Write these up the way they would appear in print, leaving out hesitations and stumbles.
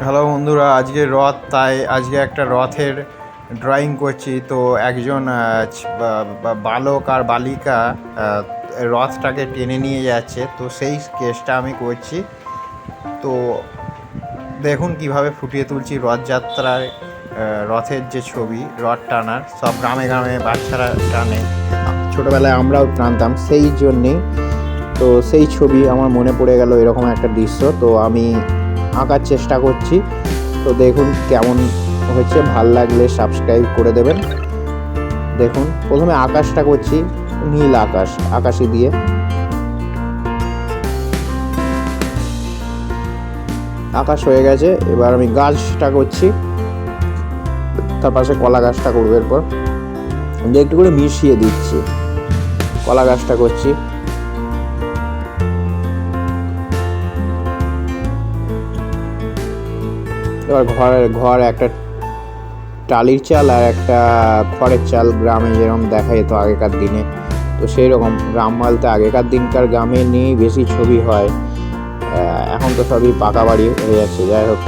Hello বন্ধুরা, আজকে রথ, তাই আজকে একটা রথের ড্রয়িং করছি। তো একজন বালক আর বালিকা রথটাকে টেনে নিয়ে যাচ্ছে, তো সেই স্কেচটা আমি করছি। তো দেখুন কিভাবে ফুটিয়ে তুলছি রথযাত্রায় রথের যে ছবি, রথ টানার। সব গ্রামে গ্রামে বাচ্চারা টানে, ছোটোবেলায় আমরাও টানতাম, সেই জন্যেই তো সেই ছবি আমার মনে পড়ে গেল এরকম একটা দৃশ্য। তো আমি আঁকার চেষ্টা করছি। তো দেখুন কেমন হচ্ছে, ভাল লাগলে সাবস্ক্রাইব করে দেবেন। দেখুন প্রথমে আকাশটা করছি, নীল আকাশি দিয়ে। আকাশ হয়ে গেছে, এবার আমি গাছটা করছি, তার পাশে কলা গাছটা করবো। এরপর একটু করে মিশিয়ে দিচ্ছি, কলা গাছটা করছি। এবার ঘর একটা টালির চাল আর একটা খড়ের চাল, গ্রামে যেরকম দেখা যেত আগেকার দিনে, তো সেই রকম। গ্রাম বলতে আগেকার দিনকার গ্রামে নিয়েই বেশি ছবি হয়, এখন তো সবই পাকা বাড়ি হয়ে যাচ্ছে। যাই হোক,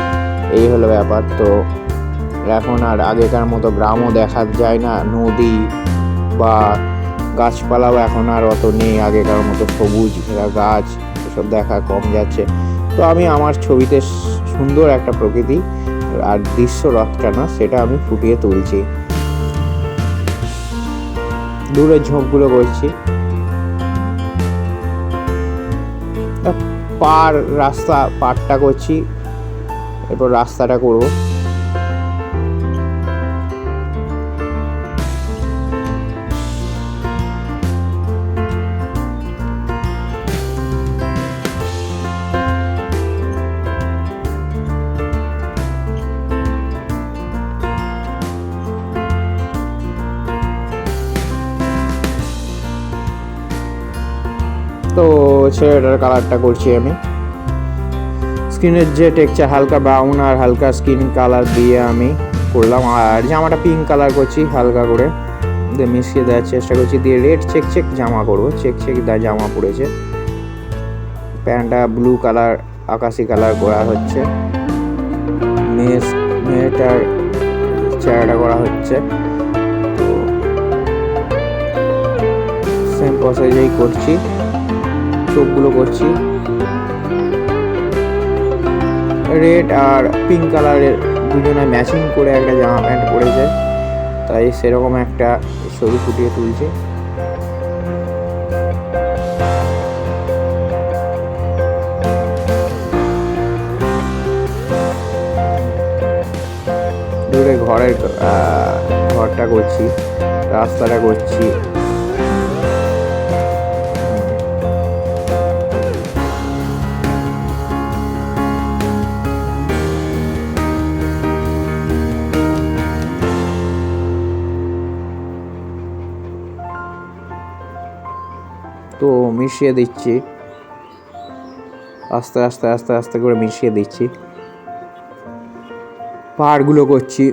এই হলো ব্যাপার। তো এখন আর আগেকার মতো গ্রামও দেখা যায় না, নদী বা গাছপালাও এখন আর অত নেই আগেকার মতো, সবুজ ঘেরা গাছ এসব দেখা কম যাচ্ছে। তো আমি আমার ছবিতে সুন্দর একটা প্রকৃতি আর দৃশ্য, রথ টানা, সেটা আমি ফুটিয়ে তুলছি। দূরের ঝোপগুলো করছি, পাড়টা করছি, এরপর রাস্তাটা করব। তো ছেলেটার কালারটা করছি আমি, স্কিনের যে টেক্সচার হালকা ব্রাউন আর হালকা স্কিন কালার দিয়ে আমি করলাম। আর জামাটা পিঙ্ক কালার করছি হালকা করে, দিয়ে মিশিয়ে দেওয়ার চেষ্টা করছি। দিয়ে রেড চেক জামা করবো, চেক জামা পড়েছে। প্যান্টটা ব্লু কালার, আকাশি কালার করা হচ্ছে। মেয়েটার চেহারাটা করা হচ্ছে। তো সেম প্রসেসেই করছি, চোখগুলো করছি। রেড আর পিঙ্ক কালারের দুজনে ম্যাচিং করে একটা জামা প্যান্ট পরেছে, তাই সেরকম একটা ছবি ফুটিয়ে তুলছে। দূরে ঘরটা করছি, রাস্তাটা করছি। তো মিশিয়ে দিচ্ছি, আস্তে আস্তে করে মিশিয়ে দিচ্ছি। পাহাড়গুলো করছি।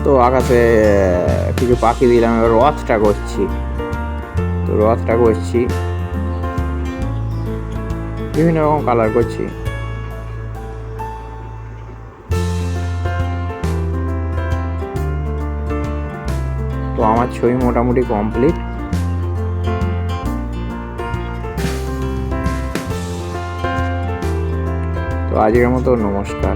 তো আকাশে কিছু পাখি দিলাম, এবার রথটা করছি। তো রথটা করছি, বিভিন্ন রকম কালার করছি। তো আমার ছবি মোটামুটি কমপ্লিট। তো আজকের মতো নমস্কার।